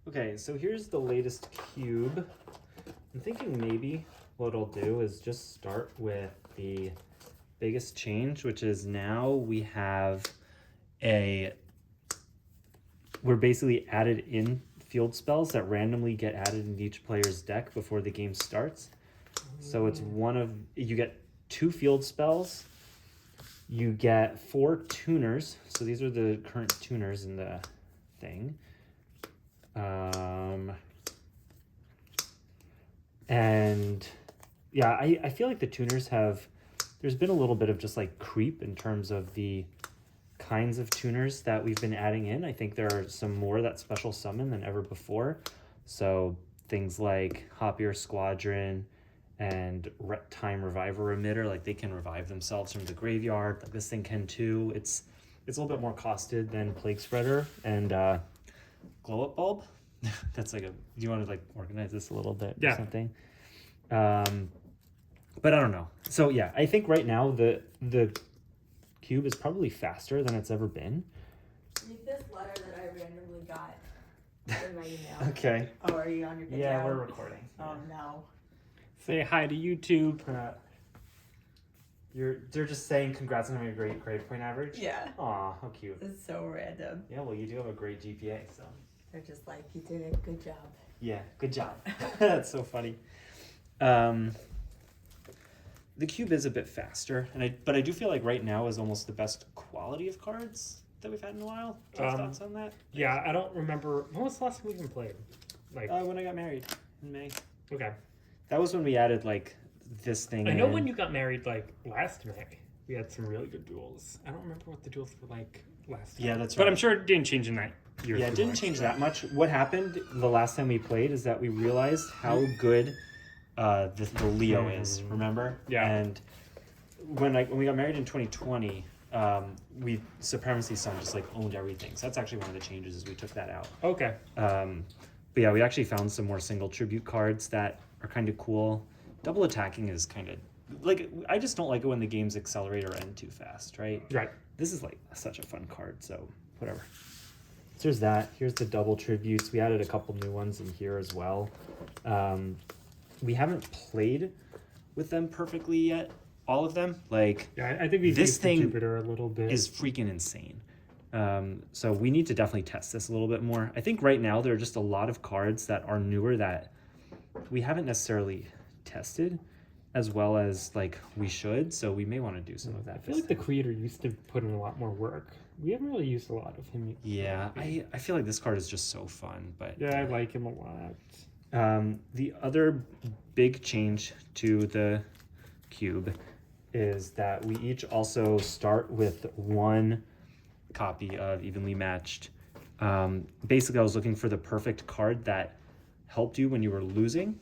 Okay, so here's the latest cube. I'm thinking maybe what I'll do is just start with the biggest change, which is now we have we're basically added in field spells that randomly get added in each player's deck before the game starts. So it's you get 2 field spells, you get 4 tuners. So these are the current tuners in the thing. And yeah, I feel like the tuners there's been a little bit of just like creep in terms of the kinds of tuners that we've been adding in. I think there are some more that special summon than ever before. So things like Hopier Squadron and Time Reviver Emitter, like they can revive themselves from the graveyard. Like this thing can too. It's a little bit more costed than Plague Spreader and Glow Up Bulb. That's like do you want to like organize this a little bit or something? But I don't know. So yeah, I think right now the cube is probably faster than it's ever been. Read this letter that I randomly got in my email. Okay. Oh, are you on your video? Yeah, we're recording. Oh no. Say hi to YouTube. They're just saying congrats on having a great grade point average. Yeah. Aw, how cute. It's so random. Yeah, well, you do have a great GPA, so. They're just like, you did a good job. Yeah, good job. That's so funny. The cube is a bit faster, but I do feel like right now is almost the best quality of cards that we've had in a while. Do you have thoughts on that? Yeah, I don't remember. When was the last time we even played? Like when I got married in May. Okay. That was when we added like this thing. I know when you got married, like last May, we had some really good duels. I don't remember what the duels were like last time. Yeah, that's But right. I'm sure it didn't change in that year. Yeah, it didn't change that much. What happened the last time we played is that we realized how good the Leo is. Remember? Yeah. And when we got married in 2020, Supremacy Sun just like owned everything. So that's actually one of the changes is we took that out. Okay. But yeah, we actually found some more single tribute cards that are kind of cool. Double attacking is kind of like, I just don't like it when the games accelerate or end too fast, right? Right. This is like such a fun card, so whatever. So there's that. Here's the double tributes. We added a couple new ones in here as well. We haven't played with them perfectly yet, all of them. Like, Yeah, I think we this used thing Jupiter a little bit. is freaking insane. So we need to definitely test this a little bit more. I think right now there are just a lot of cards that are newer that we haven't necessarily tested as well as like we should. So we may want to do some of that. I feel like the creator used to put in a lot more work. We haven't really used a lot of him. Yeah, I feel like this card is just so fun. But Yeah, I like him a lot. the other big change to the cube is that we each also start with 1 copy of Evenly Matched. Basically, I was looking for the perfect card that helped you when you were losing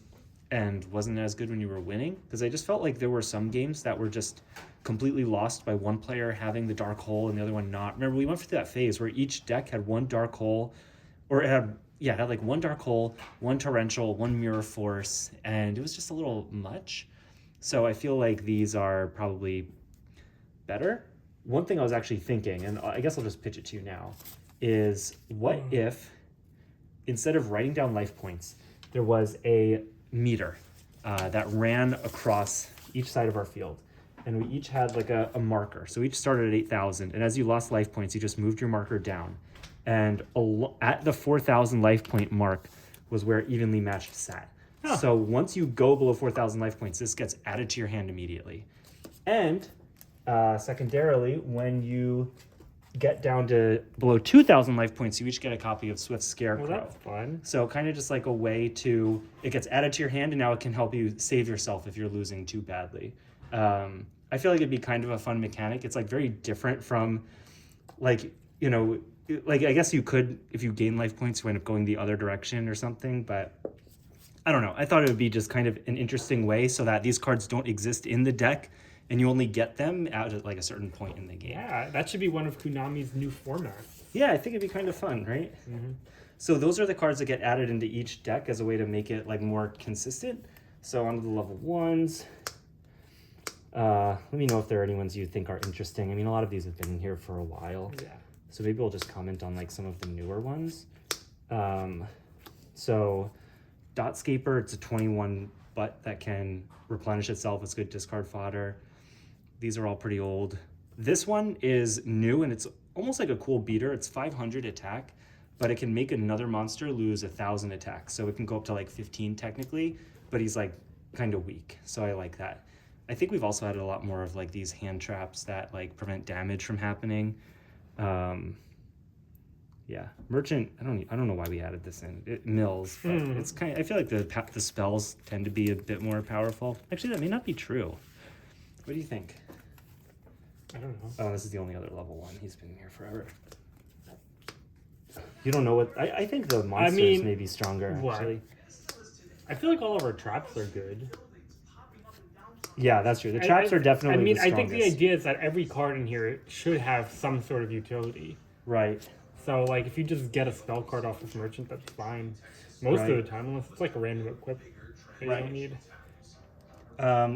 and wasn't as good when you were winning, because I just felt like there were some games that were just completely lost by one player having the dark hole and the other one not. Remember, we went through that phase where each deck had 1 dark hole, or it had like 1 dark hole, 1 torrential, 1 mirror force, and it was just a little much. So I feel like these are probably better. One thing I was actually thinking, and I guess I'll just pitch it to you now, is what if instead of writing down life points, there was a meter that ran across each side of our field, and we each had like a marker. So we each started at 8,000, and as you lost life points, you just moved your marker down. And at the 4,000 life point mark was where Evenly Matched sat. Huh. So once you go below 4,000 life points, this gets added to your hand immediately. And secondarily, when you get down to below 2,000 life points, you each get a copy of Swift Scarecrow. Well, that's fun. So kind of just like a way it gets added to your hand, and now it can help you save yourself if you're losing too badly. I feel like it'd be kind of a fun mechanic. It's like very different from like, like I guess you could, if you gain life points, you end up going the other direction or something, but I don't know. I thought it would be just kind of an interesting way so that these cards don't exist in the deck and you only get them out at like a certain point in the game. Yeah, that should be one of Konami's new formats. Yeah, I think it'd be kind of fun, right? Mm-hmm. So those are the cards that get added into each deck as a way to make it like more consistent. So onto the level 1s. Let me know if there are any ones you think are interesting. I mean, a lot of these have been here for a while. Yeah. So maybe we'll just comment on like some of the newer ones. So Dotscaper, it's a 21 butt that can replenish itself. It's good discard fodder. These are all pretty old. This one is new and it's almost like a cool beater. It's 500 attack, but it can make another monster lose 1,000 attack. So it can go up to like 15 technically, but he's like kind of weak. So I like that. I think we've also had a lot more of like these hand traps that like prevent damage from happening. Yeah, merchant. I don't know why we added this in. It mills, but it's kind of. I feel like the spells tend to be a bit more powerful. Actually, that may not be true. What do you think? I don't know. Oh, this is the only other level 1. He's been here forever. You don't know what? I think the monsters may be stronger. What? Actually, I feel like all of our traps are good. yeah, that's true. The traps are definitely. I mean, the I think the strongest. idea is that every card in here should have some sort of utility. Right. So, like, if you just get a spell card off this merchant, that's fine. Most Right. of the time, unless it's like a random equip that you Right. don't need.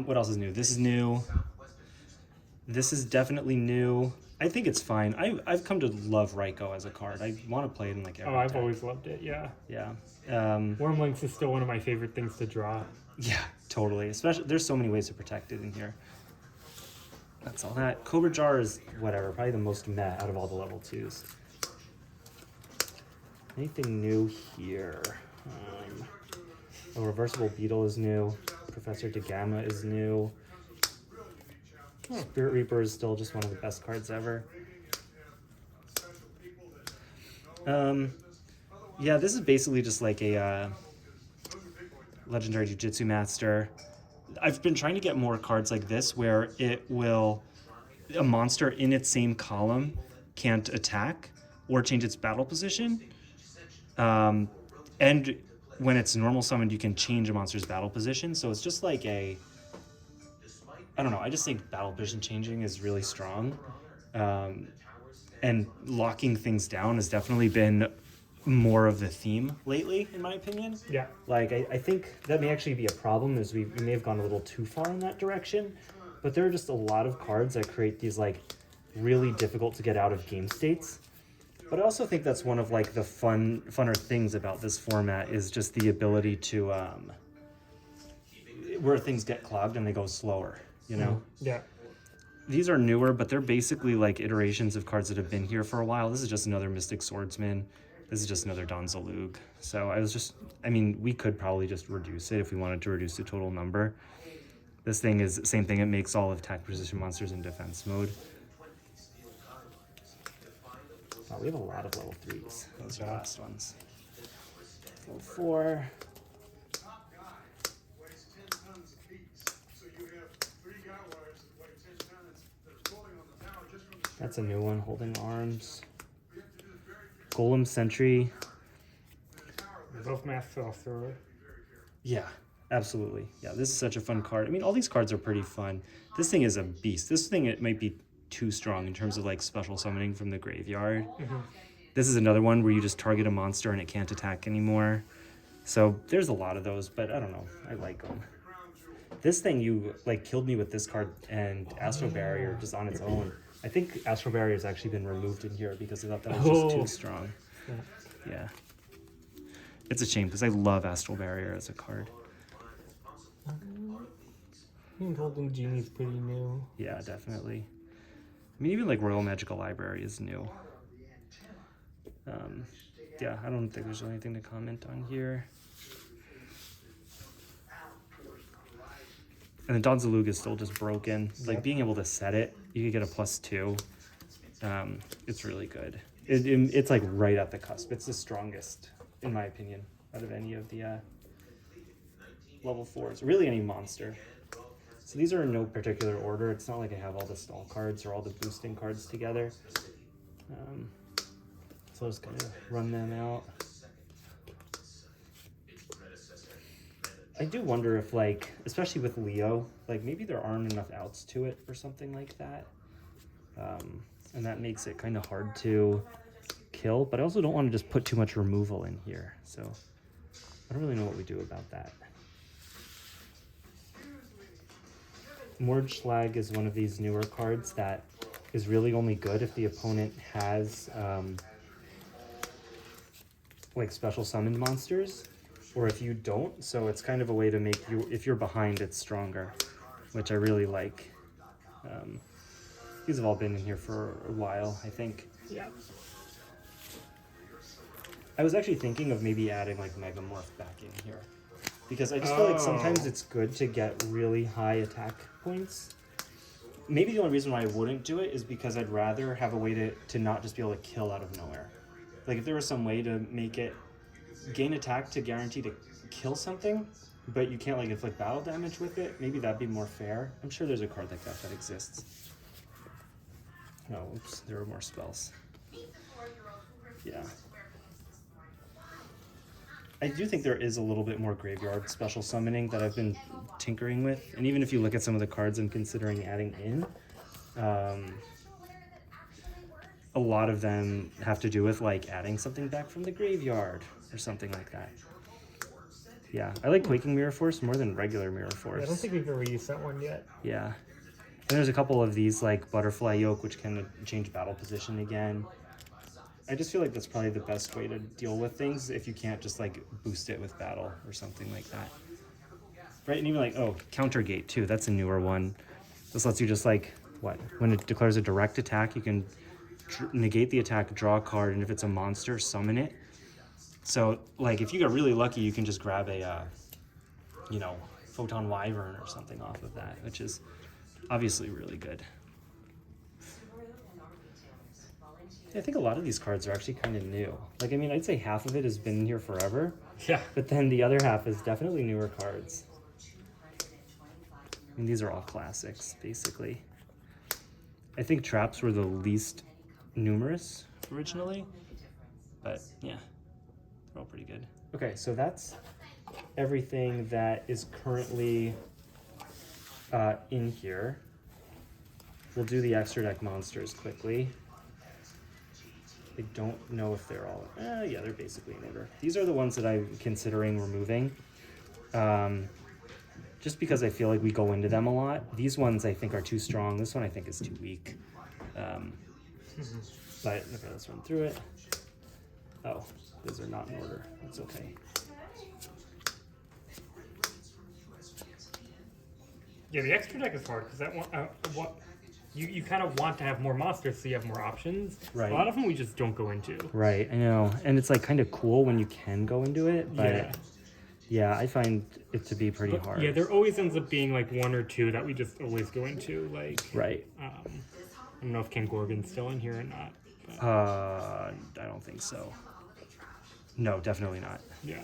What else is new? This is new. This is definitely new. I think it's fine. I've come to love Raikou as a card. I want to play it in like every Oh, I've deck. always loved it, yeah. Yeah. Wormlings is still one of my favorite things to draw. Yeah, totally. Especially, there's so many ways to protect it in here. That's all that. Cobra Jar is whatever, probably the most meh out of all the level 2s. Anything new here? Reversible Beetle is new. Professor DeGamma is new. Spirit Reaper is still just one of the best cards ever. Yeah, this is basically just like a Legendary Jiu-Jitsu Master. I've been trying to get more cards like this where it will, a monster in its same column can't attack or change its battle position. And when it's normal summoned, you can change a monster's battle position. So it's just like I don't know, I just think battle position changing is really strong. And locking things down has definitely been more of the theme lately, in my opinion. Yeah. Like, I think that may actually be a problem, is we may have gone a little too far in that direction. But there are just a lot of cards that create these, like, really difficult to get out of game states. But I also think that's one of, like, the funner things about this format is just the ability to, where things get clogged and they go slower, you know? Yeah. These are newer, but they're basically, like, iterations of cards that have been here for a while. This is just another Mystic Swordsman. This is just another Donzalug. So I mean, we could probably just reduce it if we wanted to reduce the total number. This thing is the same thing. It makes all attack precision monsters in defense mode. Wow, we have a lot of level 3s. Those are the last ones. Level 4. That's a new one, Holding Arms. Golem Sentry. Both Mass Sorcerer. Yeah, absolutely. Yeah, this is such a fun card. I mean, all these cards are pretty fun. This thing is a beast. This thing, it might be too strong in terms of like special summoning from the graveyard. This is another one where you just target a monster and it can't attack anymore. So there's a lot of those, but I don't know. I like them. This thing, you like killed me with this card and Astral Barrier just on its own. I think Astral Barrier has actually been removed in here because I thought that was just too strong. Yeah. It's a shame because I love Astral Barrier as a card. I think Golden Genie's pretty new. Yeah, definitely. I mean, even like Royal Magical Library is new. Yeah, I don't think there's anything to comment on here. And then Donzalug is still just broken. Like being able to set it, you could get a +2. It's really good. It's like right at the cusp. It's the strongest, in my opinion, out of any of the level 4s. Really any monster. So these are in no particular order. It's not like I have all the stall cards or all the boosting cards together. So I'll just kind of run them out. I do wonder if, like, especially with Leo, like maybe there aren't enough outs to it or something like that. And that makes it kind of hard to kill, but I also don't want to just put too much removal in here. So I don't really know what we do about that. Mordschlag is one of these newer cards that is really only good if the opponent has like special summoned monsters. or if you don't. So it's kind of a way to make you, if you're behind, it's stronger, which I really like. These have all been in here for a while, I think. Yeah. I was actually thinking of maybe adding like Megamorph back in here, because I just feel like sometimes it's good to get really high attack points. Maybe the only reason why I wouldn't do it is because I'd rather have a way to not just be able to kill out of nowhere. Like if there was some way to make it gain attack to guarantee to kill something, but you can't like inflict battle damage with it, maybe that'd be more fair. I'm sure there's a card like that exists. No, oops, there are more spells. Yeah. I do think there is a little bit more graveyard special summoning that I've been tinkering with. And even if you look at some of the cards I'm considering adding in, a lot of them have to do with like adding something back from the graveyard or something like that. Yeah, I like Quaking Mirror Force more than regular Mirror Force. I don't think we've ever used that one yet. Yeah. And there's a couple of these like Butterfly Yoke, which can change battle position again. I just feel like that's probably the best way to deal with things if you can't just like boost it with battle or something like that. Right, and even like, oh, Counter Gate too, that's a newer one. This lets you just like, what? When it declares a direct attack, you can negate the attack, draw a card, and if it's a monster, summon it. So like if you get really lucky, you can just grab a, you know, Photon Wyvern or something off of that, which is obviously really good. I think a lot of these cards are actually kind of new. Like, I mean, I'd say half of it has been here forever. Yeah. But then the other half is definitely newer cards. I mean, these are all classics, basically. I think traps were the least numerous originally. But, yeah, they're all pretty good. Okay, so that's everything that is currently in here. We'll do the extra deck monsters quickly. I don't know if they're all, yeah, they're basically in order. These are the ones that I'm considering removing. Just because I feel like we go into them a lot. These ones I think are too strong. This one I think is too weak. But, okay, let's run through it. Oh, those are not in order. That's okay. Yeah, the extra deck is hard because that one, you kind of want to have more monsters so you have more options. Right. A lot of them we just don't go into. Right, I know. And it's like kind of cool when you can go into it, but yeah, I find it to be pretty hard. Yeah, there always ends up being like one or two that we just always go into. Like, right. I don't know if Ken Gorgon's still in here or not. But, I don't think so. No, definitely not. yeah.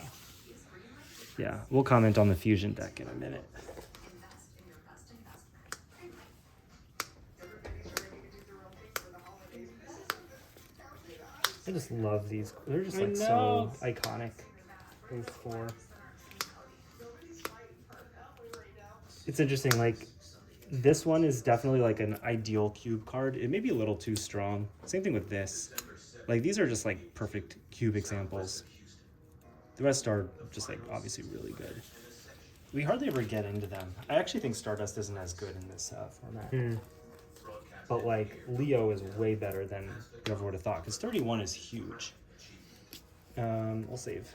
Yeah, we'll comment on the fusion deck in a minute. I just love these. They're just like so iconic. Those four. It's interesting, like this one is definitely like an ideal cube card. It may be a little too strong. Same thing with this. Like these are just like perfect cube examples. The rest are just like obviously really good. We hardly ever get into them. I actually think Stardust isn't as good in this format. But like Leo is way better than you ever would have thought, because 31 is huge. We'll save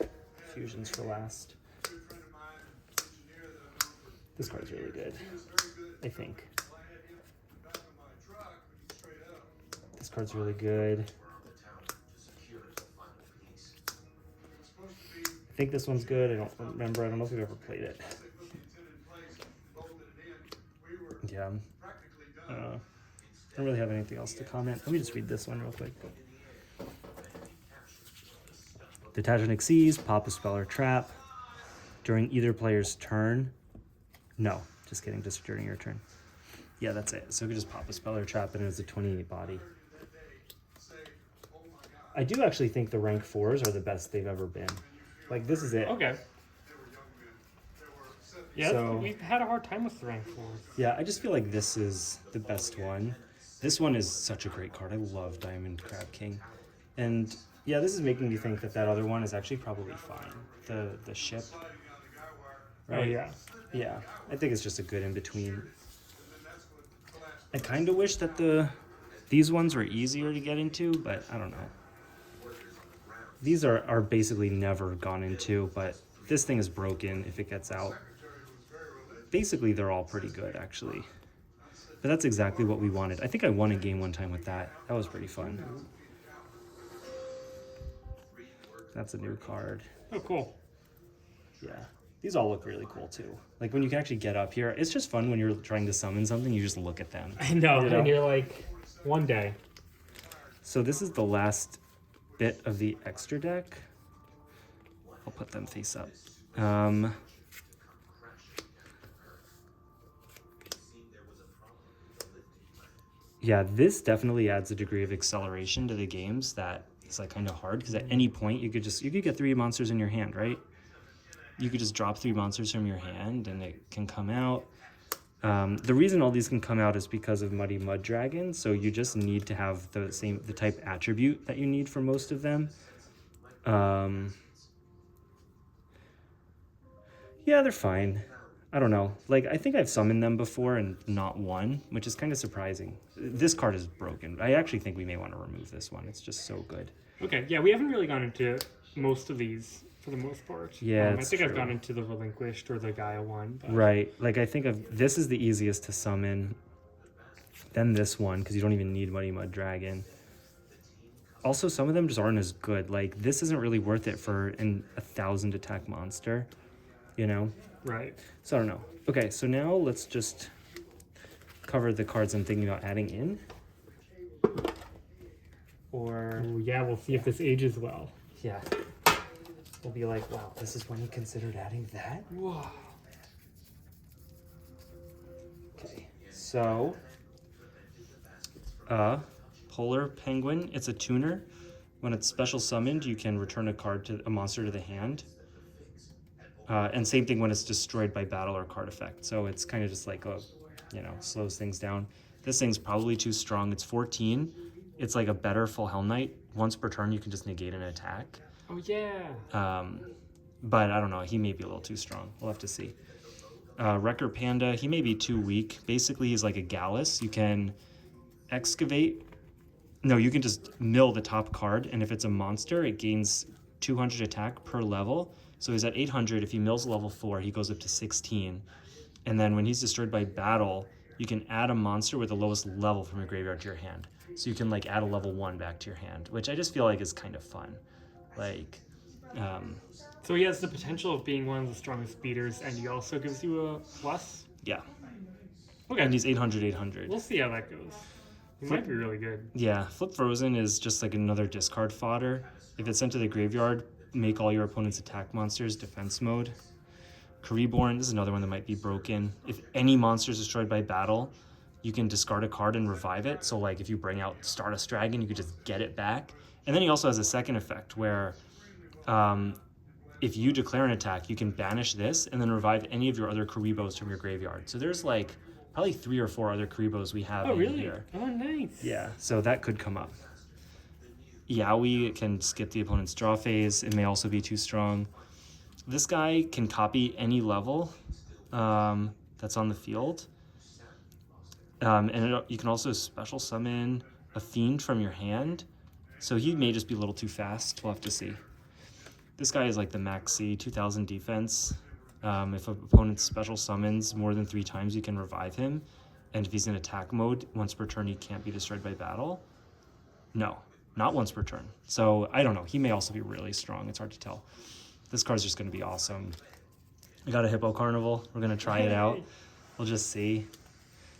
fusions for last. This card's really good, I think. This card's really good. I think this one's good. I don't remember. I don't know if we've ever played it. Yeah. I don't really have anything else to comment. Let me just read this one real quick. The Titanic Seas, pop a spell or trap during either player's turn. No, just kidding, just during your turn. Yeah, that's it. So we could just pop a spell or trap and it's a 28 body. I do actually think the rank 4s are the best they've ever been. Like, this is it. Okay. Yeah, So- we've had a hard time with the rank 4s. Yeah, I just feel like this is the best one. This one is such a great card. I love Diamond Crab King. And yeah, this is making me think that other one is actually probably fine. The ship. Right? Oh, yeah. Yeah, I think it's just a good in-between. I kind of wish that these ones were easier to get into, but I don't know. These are basically never gone into, but This thing is broken if it gets out. Basically, they're all pretty good, actually. But that's exactly what we wanted. I think I won a game one time with that. That was pretty fun. That's a new card. Oh, cool. Yeah. These all look really cool, too. Like, when you can actually get up here, it's just fun when you're trying to summon something, you just look at them. I know, You know? and you're like, one day. So this is the last bit of the extra deck. I'll put them face up. Yeah, this definitely adds a degree of acceleration to the games that is like kind of hard because at any point you could get 3 monsters in your hand, right? You could just drop 3 monsters from your hand and it can come out. The reason all these can come out is because of Muddy Mud Dragon, so you just need to have the type attribute that you need for most of them. Yeah, they're fine. I don't know. Like, I think I've summoned them before and not won, which is kind of surprising. This card is broken. I actually think we may want to remove this one. It's just so good. Okay, yeah, we haven't really gone into most of these for the most part. Yeah, I it's think I've true. gone into the Relinquished or the Gaia one. But... Right. Like, I think this is the easiest to summon. Then this one, because you don't even need Muddy Mud Dragon. Also, some of them just aren't as good. Like, this isn't really worth it for an 1,000 attack monster, you know? Right. So I don't know. Okay, so now let's just cover the cards I'm thinking about adding in. Or, Ooh, yeah, we'll see if this ages well. yeah. We'll be like, wow, this is when you considered adding that? Whoa. Okay, so, Polar Penguin, it's a tuner. When it's special summoned, you can return a monster to the hand. And same thing when it's destroyed by battle or card effect. So it's kind of just like, slows things down. This thing's probably too strong. It's 14. It's like a better Full Hell Knight. Once per turn, you can just negate an attack. Oh, yeah. But I don't know. He may be a little too strong. We'll have to see. Wrecker Panda, he may be too weak. Basically, he's like a Gallus. You can excavate. No, you can just mill the top card. And if it's a monster, it gains 200 attack per level. So he's at 800. If he mills level 4, he goes up to 16. And then when he's destroyed by battle, you can add a monster with the lowest level from your graveyard to your hand. So you can like add a level 1 back to your hand, which I just feel like is kind of fun. Like, So he has the potential of being one of the strongest beaters, and he also gives you a plus? yeah. Okay. And he's 800. We'll see how that goes. He might be really good. Yeah, Flip Frozen is just like another discard fodder. If it's sent to the graveyard, make all your opponent's attack monsters defense mode. Kariborn, this is another one that might be broken. If any monster is destroyed by battle, you can discard a card and revive it. So like if you bring out Stardust Dragon, you could just get it back. And then he also has a second effect where if you declare an attack, you can banish this and then revive any of your other Karibos from your graveyard. So there's like probably 3 or 4 other Karibos we have in here. Oh, nice. Yeah, so that could come up. Yowie can skip the opponent's draw phase. It may also be too strong. This guy can copy any level that's on the field. You can also special summon a fiend from your hand. So he may just be a little too fast. We'll have to see. This guy is like the maxi 2000 defense. If an opponent special summons more than 3 times, you can revive him. And if he's in attack mode, once per turn, he can't be destroyed by battle. No, not once per turn. So I don't know. He may also be really strong. It's hard to tell. This card's just going to be awesome. I got a Hippo Carnival. We're going to try it out. We'll just see.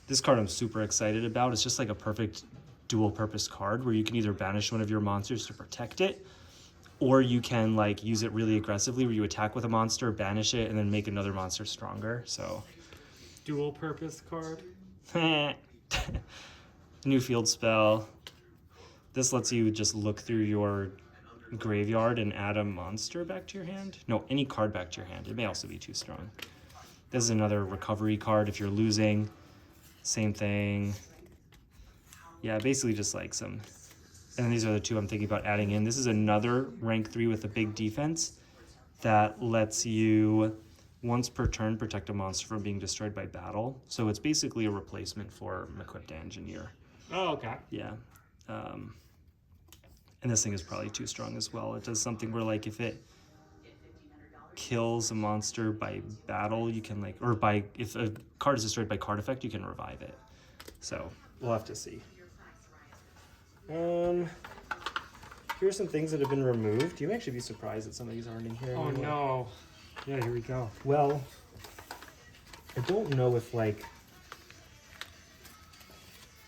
This card I'm super excited about. It's just like a perfect dual purpose card where you can either banish one of your monsters to protect it, or you can like use it really aggressively where you attack with a monster, banish it, and then make another monster stronger. So Dual purpose card. new field spell. This lets you just look through your graveyard and add a monster back to your hand. No, any card back to your hand. It may also be too strong. This is another recovery card if you're losing. Same thing. Yeah, basically just like some. And then these are the 2 I'm thinking about adding in. This is another rank 3 with a big defense that lets you once per turn protect a monster from being destroyed by battle. So it's basically a replacement for Equipped Engineer. Oh, okay. Yeah. And this thing is probably too strong as well. It does something where like if it kills a monster by battle, you can like, or by, if a card is destroyed by card effect, you can revive it. So we'll have to see. Here's some things that have been removed. You may actually be surprised that some of these aren't in here Oh anymore. no. Yeah, here we go. Well, I don't know if like,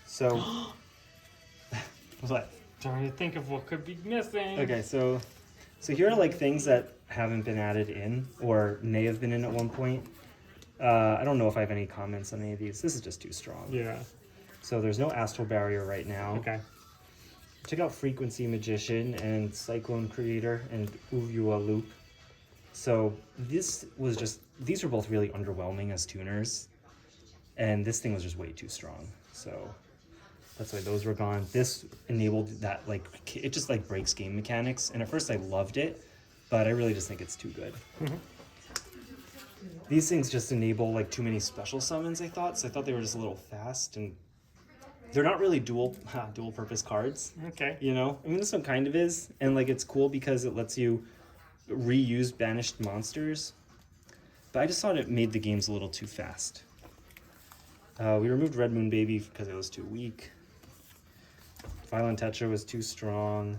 so, what? Trying to think of what could be missing. Okay, so here are like things that haven't been added in or may have been in at one point. I don't know if I have any comments on any of these. This is just too strong. Yeah. So there's no Astral Barrier right now. Okay. Check out Frequency Magician and Cyclone Creator and Uvua Loop. So this was just, these are both really underwhelming as tuners. And this thing was just way too strong. So that's why those were gone. This enabled that, like, it just like breaks game mechanics. And at first I loved it, but I really just think it's too good. These things just enable like too many special summons, I thought. So I thought they were just a little fast, and they're not really dual purpose cards. Okay. You know, I mean, this one kind of is, and like it's cool because it lets you reuse banished monsters. But I just thought it made the games a little too fast. We removed Red Moon Baby because it was too weak. Violent Tetra was too strong.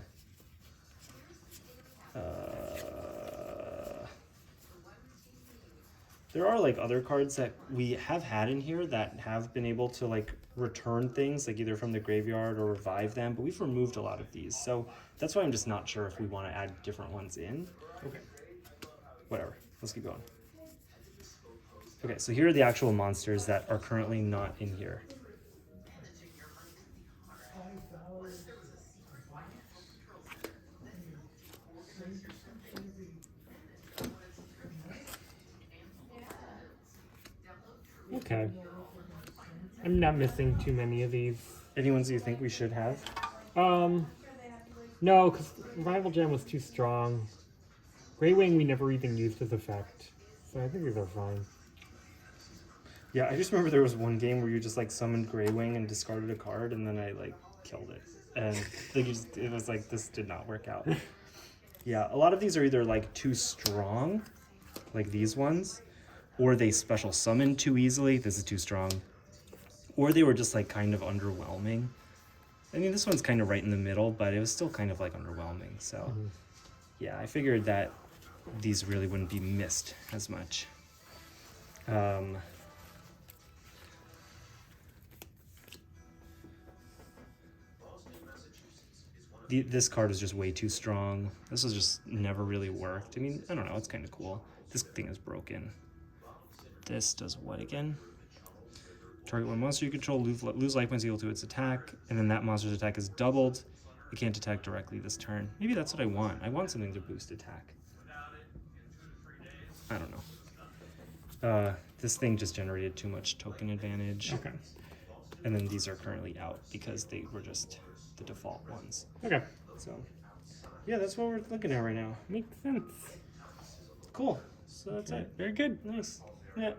There are like other cards that we have had in here that have been able to like return things, like either from the graveyard or revive them, but we've removed a lot of these. So that's why I'm just not sure if we want to add different ones in. Okay. Whatever, let's keep going. Okay, so here are the actual monsters that are currently not in here. Okay. I'm not missing too many of these. Any ones you think we should have? No, because Rival Gem was too strong. Grey Wing we never even used as effect. So I think these are fine. Yeah, I just remember there was one game where you just like summoned Grey Wing and discarded a card, and then I like killed it. And like it was like, this did not work out. Yeah, a lot of these are either like too strong, like these ones, or they special summon too easily. This is too strong. Or they were just like kind of underwhelming. I mean, this one's kind of right in the middle, but it was still kind of like underwhelming. So yeah, I figured that these really wouldn't be missed as much. This card is just way too strong. This has just never really worked. I mean, I don't know, it's kind of cool. This thing is broken. This does what again? Target one monster you control, lose life points equal to its attack, and then that monster's attack is doubled. It can't attack directly this turn. Maybe that's what I want. I want something to boost attack. I don't know. This thing just generated too much token advantage. Okay. And then these are currently out because they were just the default ones. Okay. So, yeah, that's what we're looking at right now. Makes sense. Cool. So that's Okay. it. Very good. Nice. Yeah.